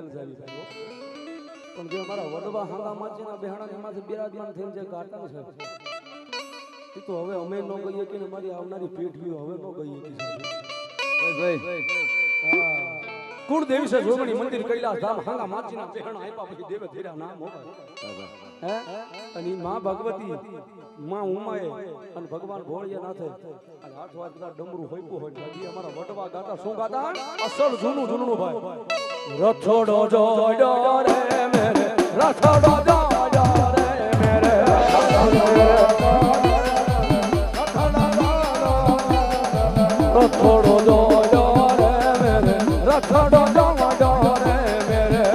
હેરાન જાવી પણ જે અમારા વડવા હાંગા માચીના બેહાણા એમાંથી બિરાજમાન થઈને જે ગાતા છે એ તો હવે અમે ન કહીએ કે અમારી આવનારી પેઢીઓ હવે ન કહીએ કે ભાઈ હા કુળ દેવી છે જોગણી મંદિર કૈલાસ ધામ હાંગા માચીના બેહાણા આપ્યા પછી દેવે ધીરા નામ હો હે અને માં ભગવતી માં ઉમાએ અને ભગવાન ભોળિયાનાથે અને 8 વાર કદા ડમરું હોઈપું હોય નદી અમારા વડવા ગાતા શું ગાતા અસલ જૂનું ભાઈ રથોડો જોડો રે મેરે રથોડો જોડો રે મેરે રથોડો જોડો રે મેરે રથોડો જોડો રે મેરે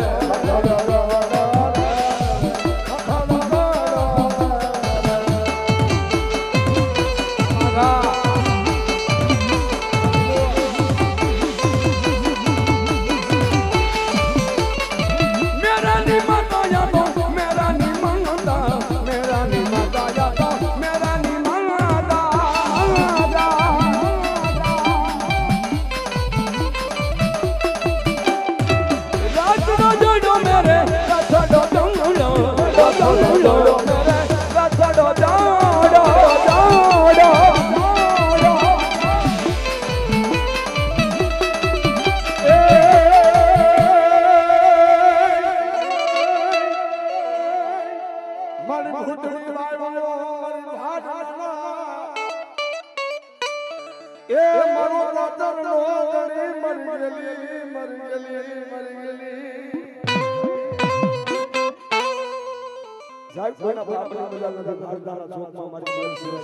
સાહેબ કોઈના બાપની મજા નથી ભારદાના ચોકમાં મારી બેન સેવા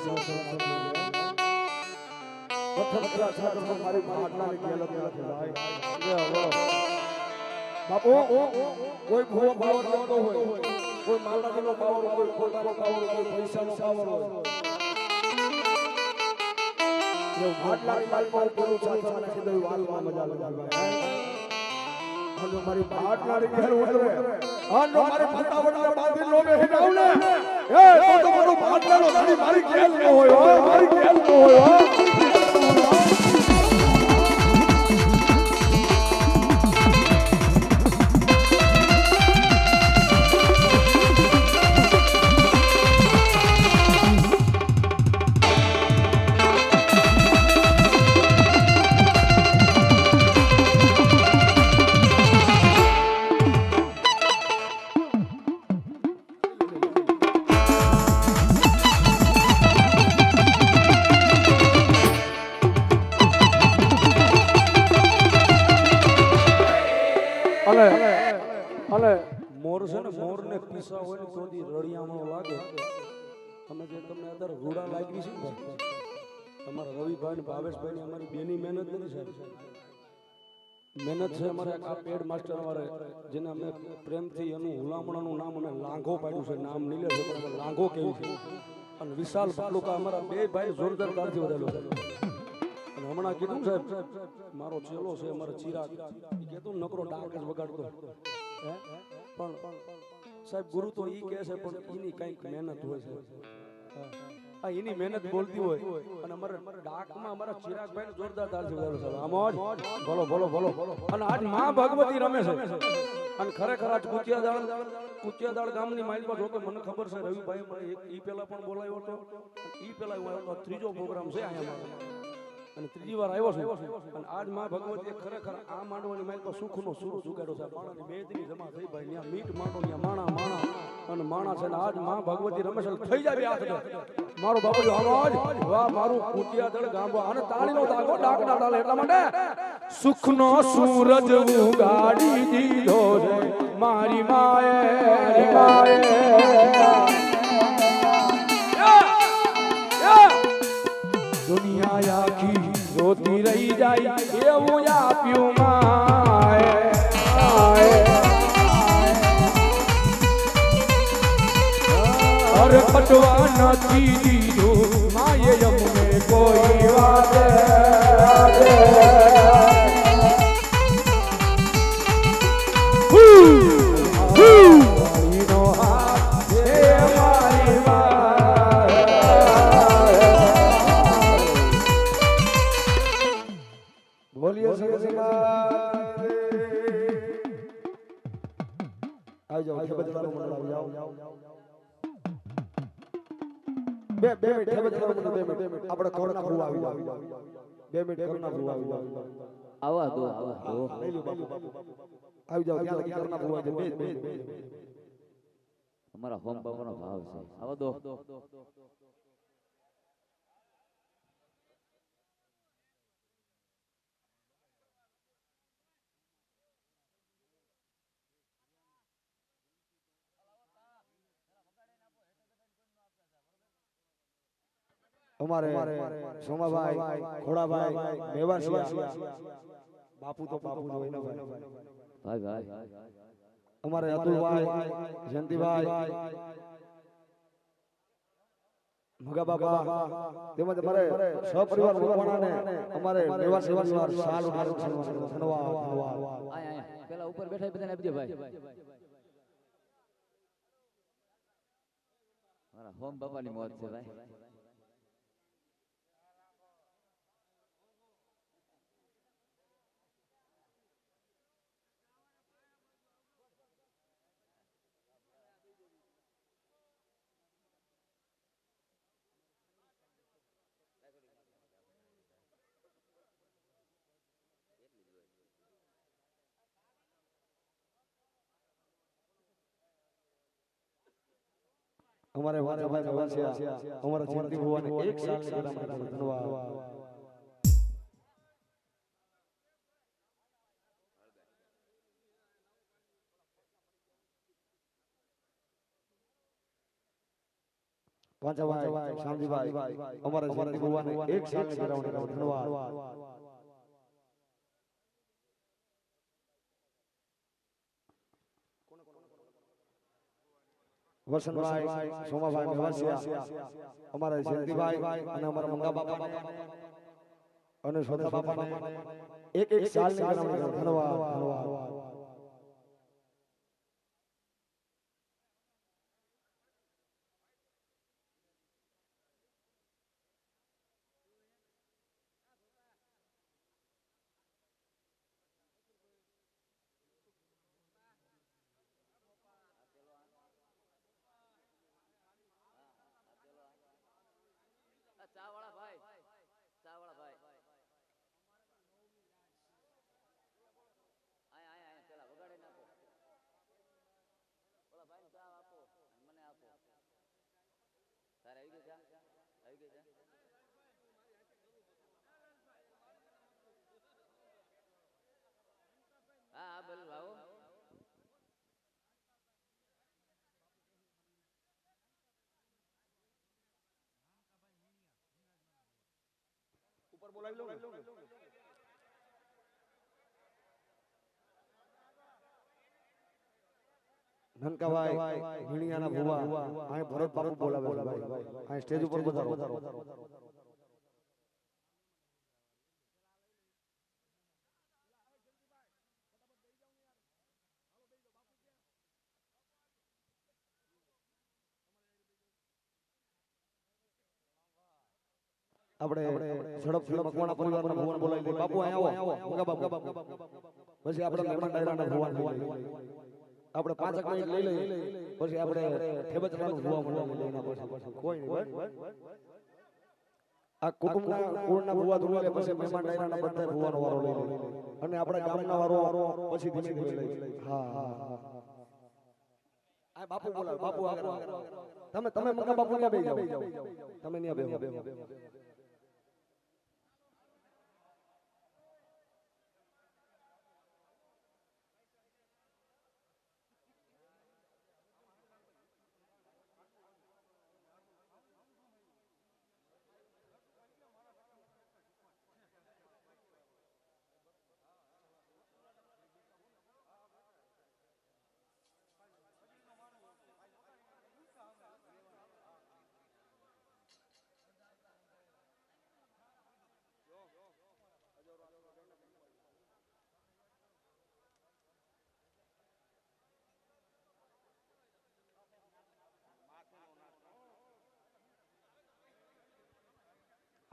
પથ્થર છાતરમાં મારી માટલાની ગેલ નથી ભાઈ બાપો કોઈ ભૂવો પાવર લાગતો હોય કોઈ માતાજીનો પાવર કોઈ ખોટાનો પાવર કોઈ પૈસાનો પાવર હોય એ માટલાની માલમાં પૂરું છાતમાં નાખી દઉં વાતમાં મજા લાગે ભાઈ આનો મારી માટલાની ગેલ ઉતરે આનો મારી ફટાફટ બાંધી લો મે હેડાવ ને એ તો મારો માટલાનો ઘડી મારી ગેલ ન હોય મારી ગેલ ન હોય અને મોર છે ને મોર ને પીસા હોય ને તોડી રળિયામણો લાગે અમે જે તમને અત્યારે રૂડા લાગી છે ને તમારા રવિભાઈ ને ભાવેશભાઈ ની અમારી બેની મહેનત નથી સાહેબ મહેનત છે અમારે આ પેડ માસ્ટર અમારે જેને અમે પ્રેમથી એનું હુલામણાનું નામ અને લાંઘો પાડ્યું છે નામ નીલે છે પણ લાંઘો કેવું છે અને વિશાલ તાલુકા અમારા બે ભાઈ જોરદાર તારથી વધેલો છે અને હમણાં કીધું સાહેબ મારો ચેલો છે અમારો ચિરાગ એ કહેતું નકરો ડાક જ વગાડતો પણ સાહેબ ગુરુ તો ઈ કહે છે પણ એની કંઈક મહેનત હોય છે આ એની મહેનત બોલતી હોય અને અમારા ડાકમાં અમારા ચિરાગભાઈ જોરદાર તારથી વધેલો છે આમોજ બોલો બોલો બોલો અને આજ માં ભગવતી રમે છે અને ખરેખર આજ કુચિયાદાળ ગામની માઇલમાં જો કે મને ખબર છે રવિભાઈ મને ઈ પહેલા પણ બોલાવ્યો હતો ઈ પહેલા હું આવ્યો હતો ત્રીજો પ્રોગ્રામ છે અહીંયા અને ત્રીજી વાર આવ્યો છું અને આજ માં ભગવતી ખરેખર આ માંડવાની માઇલ પર સુખનો સુરજ ઉગાડ્યો છે માણાની બેદરી જમા થઈ ભાઈ ત્યાં મીટ માંડો ત્યાં માણા અને માણા છે ને આજ માં ભગવતી રમેશ થઈ જાય હાથ મારો બાપુ અવાજ વાહ મારું કુટિયાદળ ગામો અને તાળીનો દાગો ડાકડા ડાલે એટલા માટે સુખનો સૂરજ ઉગાડી દીધો છે મારી માએ દુનિયા આખી રોતી રહી જાય એવું આપ્યું માએ અરે કટવા નથી દીધું માએ અમને કોઈ વાત આવી જાઓ ઠેબતરાનું મંડળ આવી જાઓ બે મિનિટ ઠેબતરાનું મંડળ 2 મિનિટ આપણે ઘરના ભૂવા આવી જાઓ 2 મિનિટ ઘરના ભૂવા આવી જાઓ આવા દો લઈ લો બાપુ આવી જાઓ ત્યાં લગી ઘરના ભૂવા છે બે અમારા હોમ બાબાનો ભાવ છે આવા દો અમારે સોમાભાઈ ખોડાભાઈ મેવાસિયા બાપુ તો બાપુ જ હોય ને ભાઈ અમારે અતુલભાઈ જયંતિભાઈ મગા બાબા તેમજ અમારે સહપરિવાર રોકવાણાને અમારે મેવાસી પરિવાર સાલ ઉઠાડો ધન્યવાદ આય પેલા ઉપર બેઠા બધાને આપજો ભાઈ મારા હોમ બાબાની મોજ છે ભાઈ અમારે વાંચાભાઈ મેવાસિયા અમારા જયંતિ ભુવાને 1 સાલની ગરામણી ધન્યવાદ વાંચાભાઈ શામજીભાઈ અમારા જયંતિ ભુવાને 1 સાલની ગરામણી ધન્યવાદ વસંતભાઈ સોમાભાઈ મેવાસિયા અમારા જયંતિભાઈ અને અમારા મંગા બાપા અને સોદા બાપાને 1 સાલની ગરામણી ધન્યવાદ ચા વાળા ભાઈ આય પેલા વગાડે નાખો ઓલા ભાઈ ચા આપો મને આપો તારે આવી ગઈ ચા હા બોલ ભાવ ઉપર બોલાવી લો નનકાભાઈ ભીણિયાના ભુવા અહીં ભરત બાપુ બોલાવે છે ભાઈ અહીં સ્ટેજ ઉપર પધારો આપણે ઝડપથી મકવાણા પરિવારના ભુવન બોલાવી દે બાપુ અહીં આવો મગા બાપુ પછી આપણે મહેમાન ડાયરાના ભુવન બોલાવી આપણે 5 મિનિટ લઈ લઈએ પછી આપણે ઠેબતરાનું ભુવા બોલાવી લઈએ પછી કોઈ નહીં આ કુટુંબના કુળના ભુવા ધોલે પછી મહેમાન ડાયરાના બધા ભુવાનો વારો લઈ લઈએ અને આપણા ગામના વારો પછી ધીમે ધીમે લઈ હા આ બાપુ બોલાવે બાપુ આગળ તમે મગા બાપુ ને બેસી જાઓ તમે ને બેહો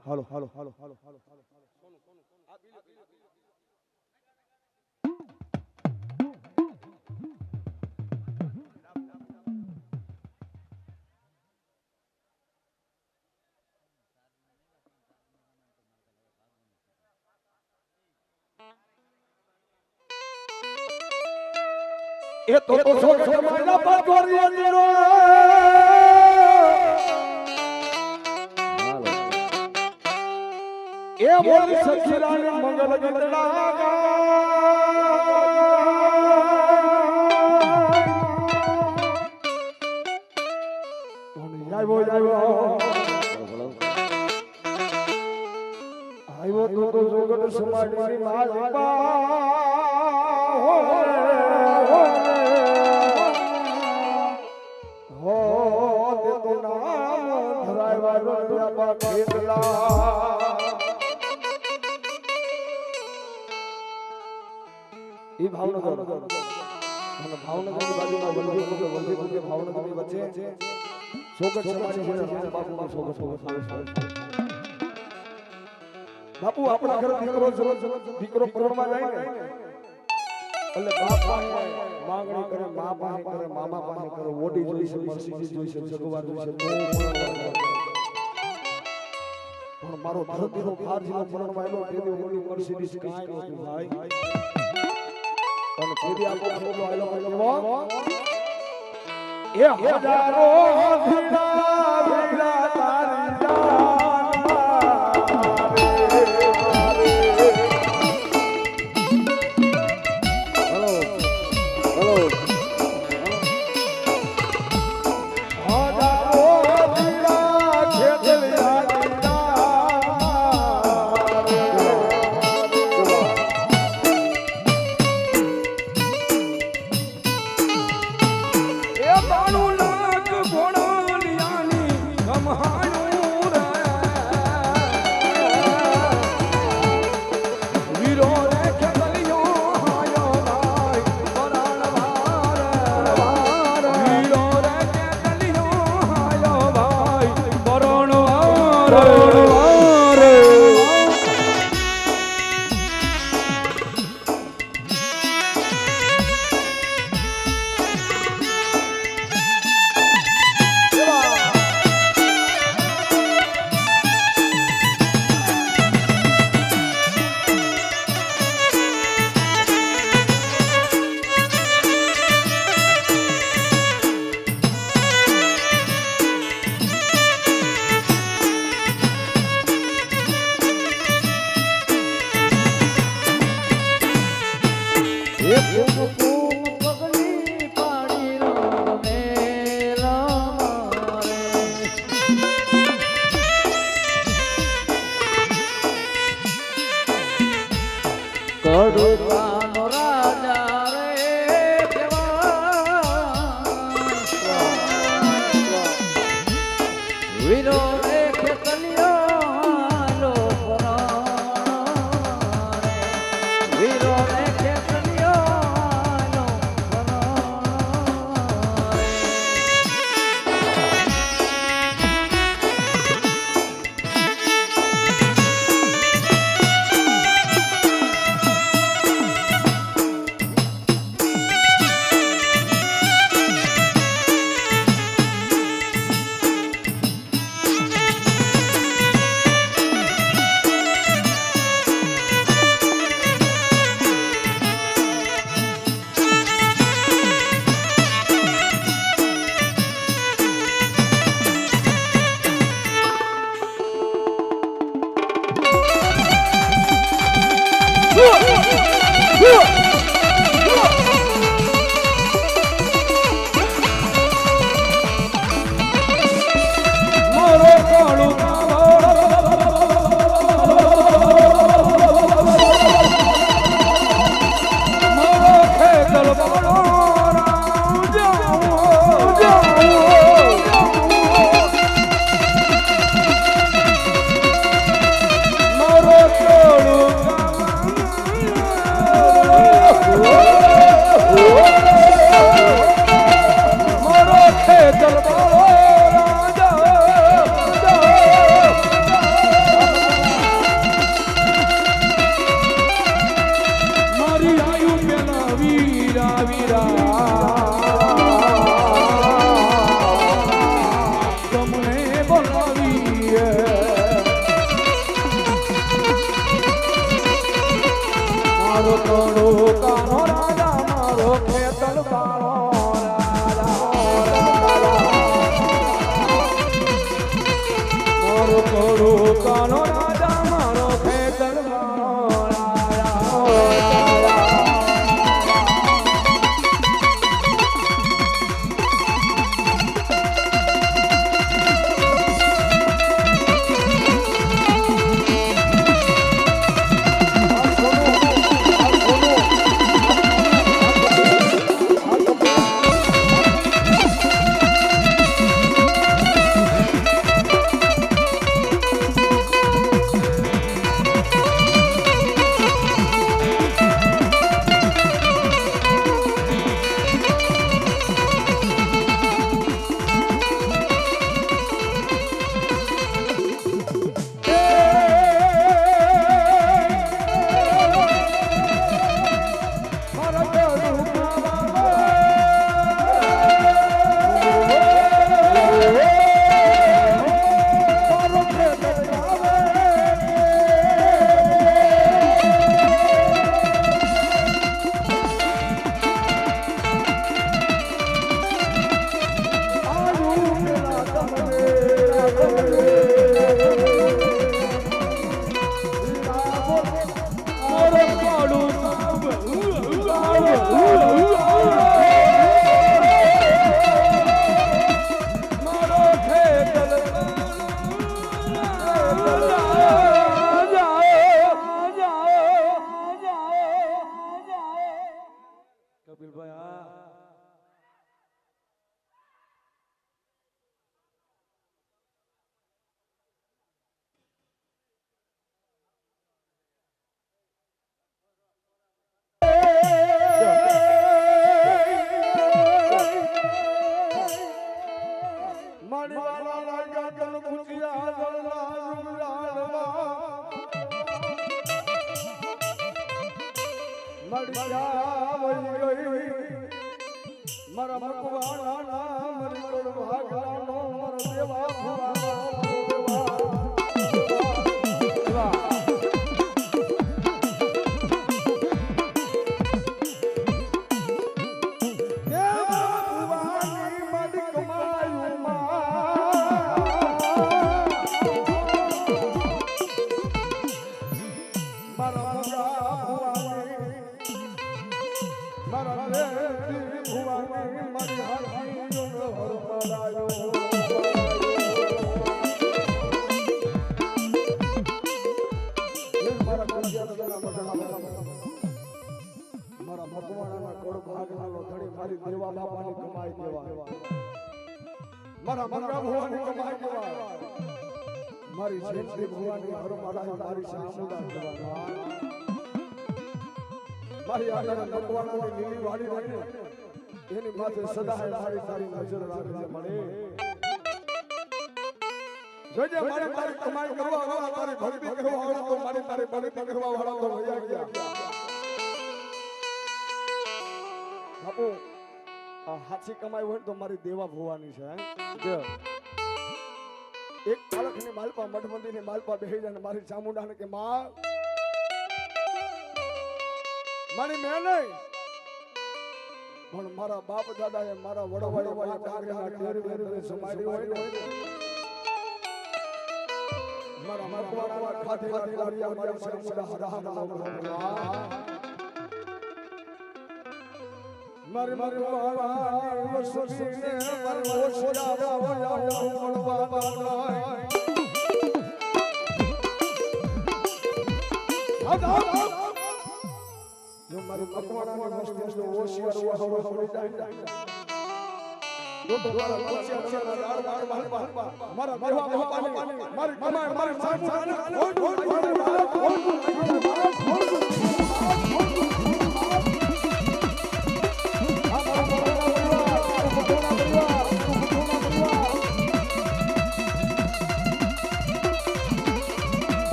હાલો હાલો હાલો હાલો હાલો સોનું સોનું આ પી લો એ તો છોકરા જમાના પર ગોરી દીનો એ મોરી સખીરાને મંગલ ગંધડા આવ્યો તો જગત સમાજની માલિકા હો તે તો નામ ધરાયવા રોયા ખેતલા ઈ ભાવનગર અને ભાવનગરની બાજુમાં વલભીપુર ભાવનગરની વચ્ચે સોગત સમાજ છે બાપુનો સોગત બાપુ આપણા ઘરે દીકરો પરણવા જાય ને એટલે બાપ પાસે માંગણી કરે મા પાસે કરે મામા પાસે કરે ઓડી જોઈ છે મર્સિડીઝ જોઈ છે જગવાર જોઈ છે પણ મારો ધરતીનો ફારજીનો પરણવા આવ્યો તેથી ઓડી મર્સિડીઝ કાંઈ નહોતું ભાઈ અને તેથી આપો ફોટો આયલો એ હજારો ભીડા ભીડા તારી કડુકાનો રાજા રે વીરો રે ખેતલિયો લો વીરો રે ખેતલિયો લો મારો કાનો રાજા મારો ખેતલ કાળો કપિલભાઈ હા મારી વાલા લાગ્યા તન ખુશિયા જળના જુગલાડવા મારી જાવઈ ગઈ મારા મકવાણા ના મારી તોડ ભાગવાનો મારા દેવા ભુવાનો મારા મકવાણાના કોડ ભાગના લોથડી મારી દેવા બાપાની કમાઈ દેવા મારા મંગા ભવાની કમાઈ દેવા મારી જેનથી ભવાની હર મારા મારી સામુદા દેવા મારી આગળ મકવાણાની લીલી વાડી રહીને એની માથે સદા મારી તારી નજર રાખજે મળે જોજે મારે તારી કમાઈ કરવા વાળા તારી ભક્તિ કરવા વાળા તો મારી તારી ભક્તિ કરવા વાળા તો વયા ગયા બાપુ આ હાચી કમાઈ હોય તો મારી દેવા ભવાની છે એક પાલખની માલપા મઠમંદિરની માલપા બેહી જાય મારી ચામુંડાને કે માં મારી મેં નહીં પણ મારા બાપ દાદાએ મારા વડવાએ ડાંગરના ટેરવે સમાડી હોય ને મારા મકવાણા ખાધેલા કોરિયા મારી ચામુંડા હરાહરા મારી મકવાણા વસુને મારી ઓછા મળવા જો મારું મકવાણાની મસ્તી ઓશિયાર વાળો પડી જાય જો તો મારા ઓશિયાર મારા દેવા બાપાની મારી કમાઈ મારી સામુદાને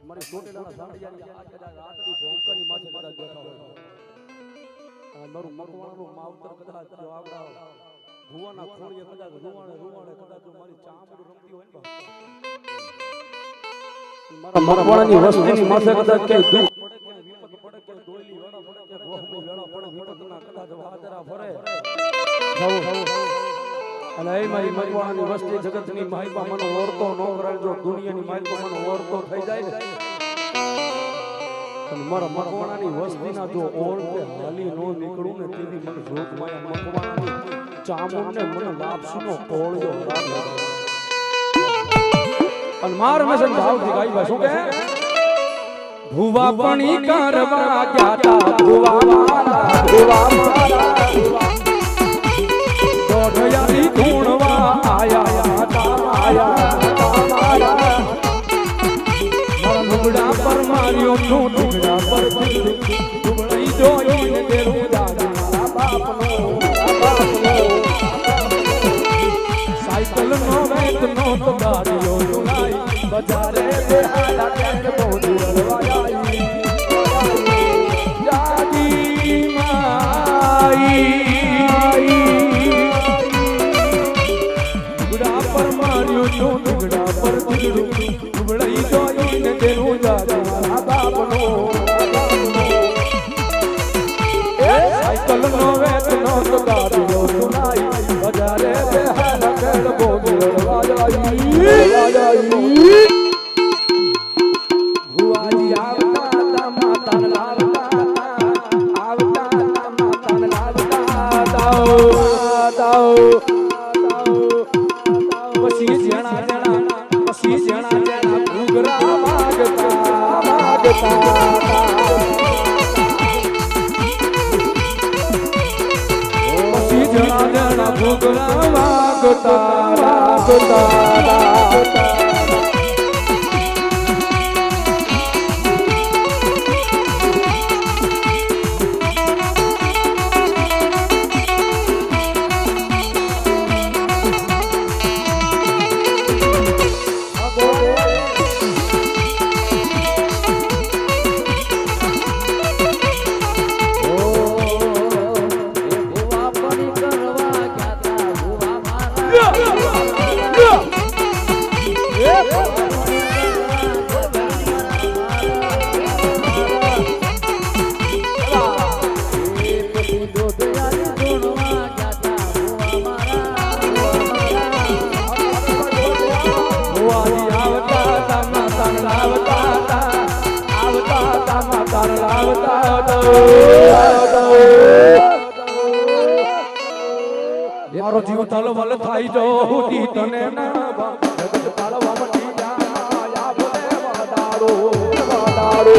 મારી ચોટેલાના સાંડિયાની આ કદાચ રાતની ભોંકાની માથે કદાચ બેઠા હોય આ મારું મકવાણાનું માવતર કદાચ જો આવડા ભુવાના ખોળીએ કદાચ રૂવાણે કદાચ જો મારી ચામડું રમતી હોય ને મારા મકવાણાની વસ્તીની માથે કદાચ કે દુઃખ પડે કે વિપત પડે કે દોયલી વેળા પડે કે ગોહની વેળા પડે વિપતના કદાચ વાદરા ફરે અને એ મારી મકવાણાની વસ્તી જગતની માહિપા મને ઓરતો ન કરાય જો દુનિયાની માહિપા મને ઓરતો થઈ જાય અને મારા મકવાણાની વસ્તીના જો ઓરતે હાલી નો નીકળું ને તેની મને જોત માયા મકવાણાની ચામુંડને મને લાપસીનો કોળિયો હરાવ્યો અને માર મેસન ભાવથી ગાઈ શું કે ભુવા પણી કરવા ગયા તા ભુવા મારા દોઢયાની ધૂણવા આયા મારા લુગડા પર માર્યો તું લુગડા પર લુગડી જોઈને તેરું દાદા મારા બાપનો સાયકલ નો વેત નો તો ગાડીઓ ચલાઈ બજારે બેહાડા કેટ બોડી રવાઈ જાગી માઈ લુગડા પર માર્યો તું લુગડા પર લુગડી જોઈને તેરું દાદા મારા બાપનો સાયકલ નો વેત નો તો ગાડીઓ ચલાઈ બજારે બેહાડા કેટ બોડી રવાઈ ભુવાજી આવતા માતા લાવતા માતા લાવતા પછી જણા ઘૂઘરા માગતા પછી જણા ઘૂઘરા માગતા મારો જીવ તલવલ થાય જો દી તને ના જગત તાળવા મટી જા બોલે વાડારો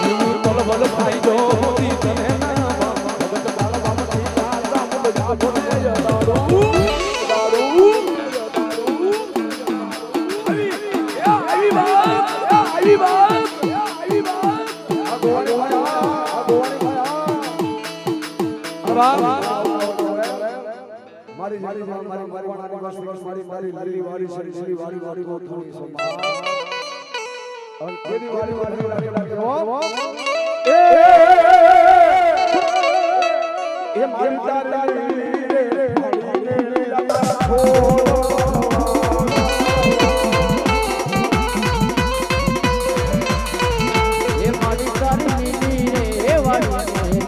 જીવ તલવલ થાય જો દી તને ના જગત તાળવા મટી જા બોલે વાડારો આવી વાત મારી લીલી વાળી સરી વાળી ગોઠવણી સંભાળ અને કેદી વાળી લાગે એ મારી તારી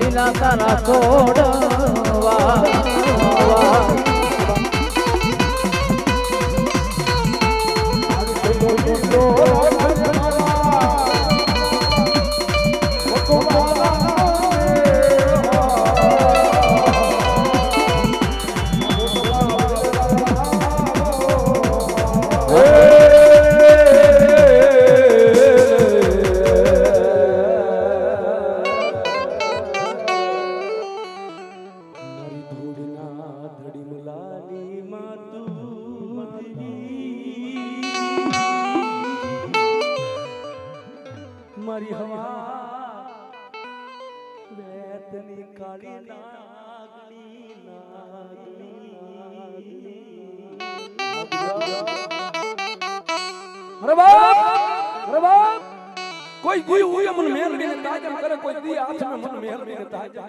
લીલા તારા છોડવા મારી હવા વેતની કાળી નાગણી અરે બાપ કોઈ દી ઉય મન મેલ ને તાજમ કરે કોઈ દી હાથ મે મન મેલ ને તાજમ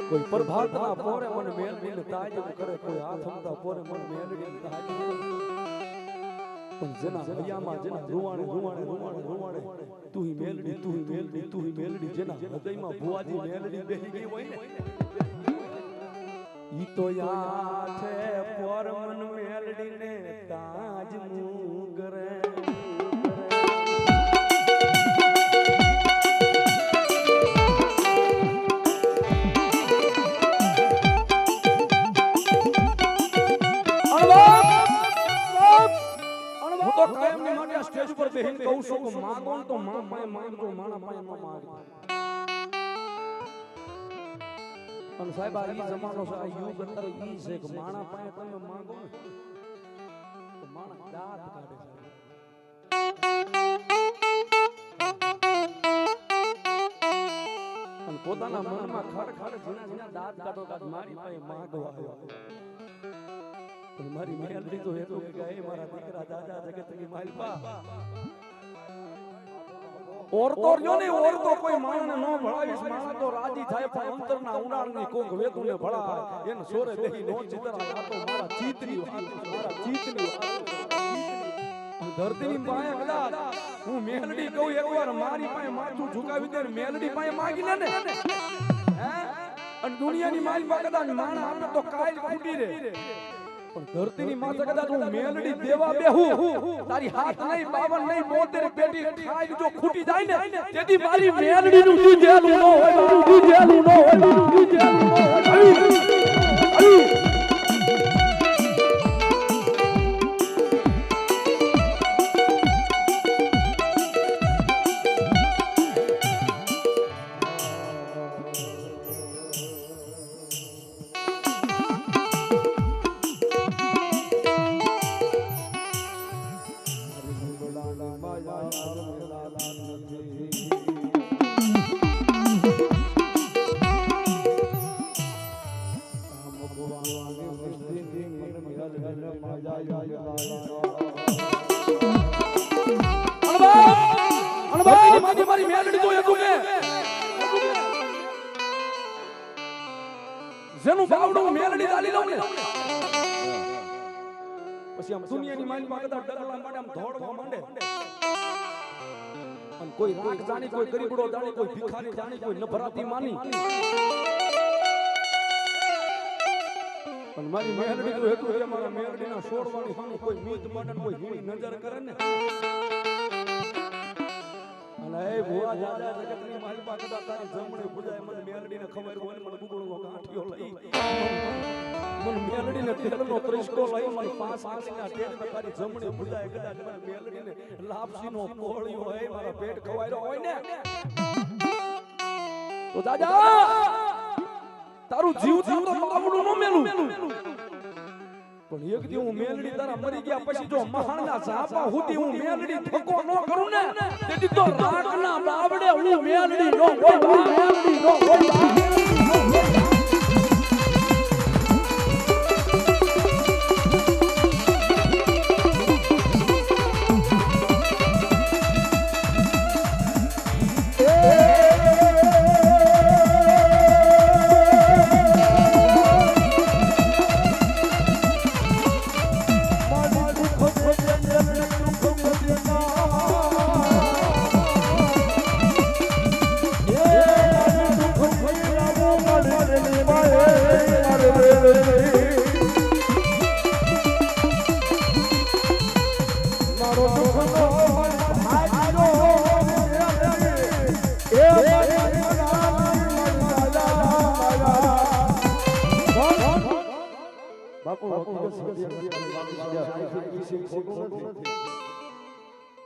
કોઈ પ્રભાત ના પોરે મન મેલ ને તાજમ કરે કોઈ હાથ મતા પોરે મન મેલ ને તાજમ પણ જેના હૈયામાં જેના રૂવાણે તું હી મેલડી જેના હૃદયમાં ભુવાજી મેલડી બેહી ગઈ હોય ને ઈ તો યાદ છે પર મન મેલડી ને તાજ મુગરે તો કાયમની માટે આ સ્ટેજ ઉપર બેહીને કહું છું કે માંગો ને તો માં પાસે માંગજો, માણા પાસે ન માંગજો. પણ સાહેબ આ ઈ જમાનો છે, આ યુગ અત્યારે ઈ છે કે માણા પાસે તમે માંગો ને તો માણા દાંત કાઢે છે. અને પોતાના મનમાં ખડ ઝીણા દાંત કાઢો કાઢ મારી પાસે માંગવા આવ્યો. મારી મેલડી તો એટલું કે એ મારા દીકરા દાદા જગતની માલપા ઓરતો રહ્યો ને ઓરતો કોઈ માણને નો ભળાવીશ, માણા તો રાજી થાય પણ અંતરના ઉડાણની કોક વેતુને ભળાય એને સોરે બેહી નો ચિતરા. આ તો મારા ચિતની વાત, મારા ચિતની વાત. ધરતીની પાસે કદાચ હું મેલડી કહું એકવાર મારી પાસે માથું ઝુકાવી દે, મેલડી પાસે માંગી લે ને હે, અને દુનિયાની માલપા કદાચ માણા આપે તો કાલ ખૂટી રે, પણ ધરતીની માથે કદાચ હું મેલડી દેવા બેહું, તારી હાથ નહીં 52 નહીં 72 પેટી ખાઈ જો ખૂટી જાય ને તેથી મારી મેલડીનું દુજેલું ન હોય, દુજેલું ન હોય, દુજેલું ન હોય. મારી મેલડી તો એટલું કે જેનું બાવડું મેલડી ચાલી લઉં ને પછી આમ દુનિયાની માલમાં કદાચ ડગલા માટે આમ દોડવા માંડે, અને કોઈ રાખ જાણી, કોઈ ગરીબડો જાણી, કોઈ ભિખારી જાણી, કોઈ નભરાતી માની, પણ મારી મેલડી તો એટલું કે મારા મેલડીના છોડવાની સામે કોઈ મીત માટે કોઈ હીણી નજર કરે ને અને એ ભુવા દાદા જગતની માલપા કદાચ તારી જમણે બુજાય મને મેલડીને ખબર હોય મને ગુગળનો ગાંઠિયો લઈ, મને મેલડીને તેલનો ત્રિસ્કો લઈ મને 5 આંગળીના ટેજમાં તારી જમણે બુજાય કદાચ મને મેલડીને લાપસીનો કોળિયો હોય મારા પેટ ખવાયરો હોય ને તો દાદા તારું જીવ તો બાવડું ન મેલું, પણ એક દી હું મેલડી તારા મરી ગયા પછી જો મહાણના ઝાપા હુતી હું મેલડી ધક્કો ન કરું ને તેથી તો રાખના બાવડે હું મેલડી નો હોય, મેલડી નો હોય.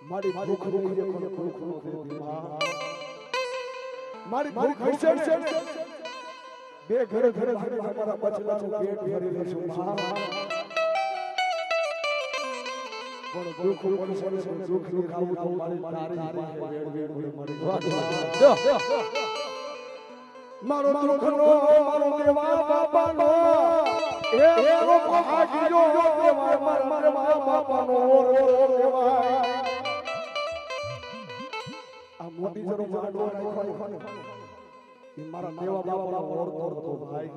મારી ભૂખ રોકી દે કોને ભૂખ રોકી દે મારી ભૂખ હશે ને બે ઘરે ઘરે મારા બચલાનું પેટ ભરી લેશું પણ ભૂખ રોકી છે દુખ ની ખાવું તો મારી તારી વેડ વેડ હોય મારી મારો દુખનો મારો દેવા બાપાનો એ રો ભાગ્યો દેવા મારા બાપાનો દેવા આ મોટી જરો માંડવો નાખ્યો ને એ મારા દેવા બાપા ઓર તો ભાઈ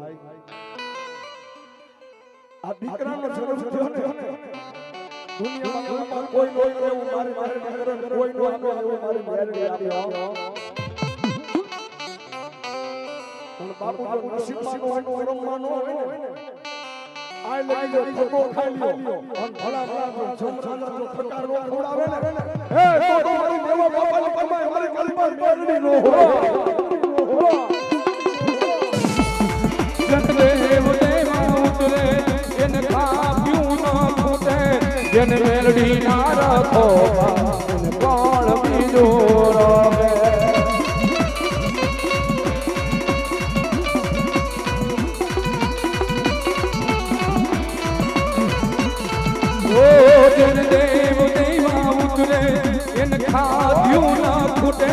આ દીકરાનો જન્મ થયો ને દુનિયામાં કોઈ કોઈ એવું મારી કોઈ નો એવું મારી આપ્યો પણ બાપુ જો નસીબમાં નો રમવાનો હોય ને આ લઈ લો ધક્કો ખાઈ લ્યો અને ભલા ભલા જમરાનો ફટાર નો ખવડાવે ને હે તો મારી દેવા બાપાની કમાઈ મારી કલમા મેરડી નો હો જતરે દેવા ઉતરે એને ખાપ્યું ન ખૂટે જેને મેલડી ના રોજ દેવ દેવા ઉતરે એને ખાધ્યું ના ખૂટે